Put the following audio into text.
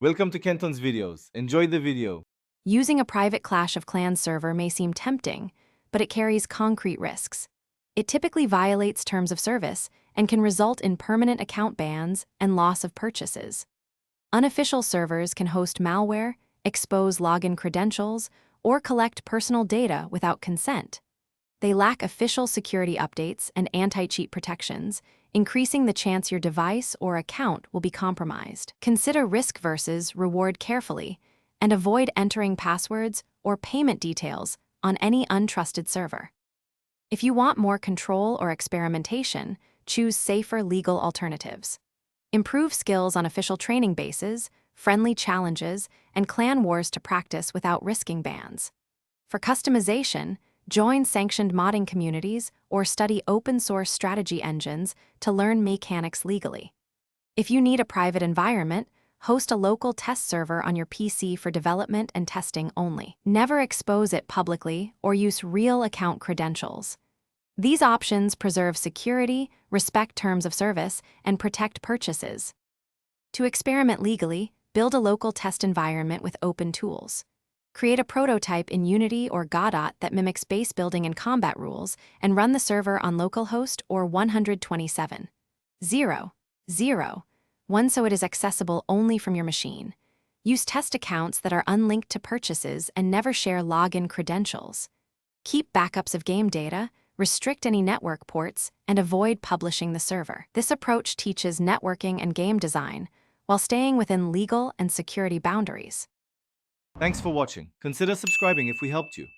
Welcome to Kenton's videos. Enjoy the video. Using a private Clash of Clans server may seem tempting, but it carries concrete risks. It typically violates terms of service and can result in permanent account bans and loss of purchases. Unofficial servers can host malware, expose login credentials, or collect personal data without consent. They lack official security updates and anti-cheat protections, increasing the chance your device or account will be compromised. Consider risk versus reward carefully, and avoid entering passwords or payment details on any untrusted server. If you want more control or experimentation, choose safer legal alternatives. Improve skills on official training bases, friendly challenges, and clan wars to practice without risking bans. For customization, join sanctioned modding communities or study open-source strategy engines to learn mechanics legally. If you need a private environment, host a local test server on your PC for development and testing only. Never expose it publicly or use real account credentials. These options preserve security, respect terms of service, and protect purchases. To experiment legally, build a local test environment with open tools. Create a prototype in Unity or Godot that mimics base building and combat rules, and run the server on localhost or 127.0.0.1 so it is accessible only from your machine. Use test accounts that are unlinked to purchases and never share login credentials. Keep backups of game data, restrict any network ports, and avoid publishing the server. This approach teaches networking and game design while staying within legal and security boundaries. Thanks for watching. Consider subscribing if we helped you.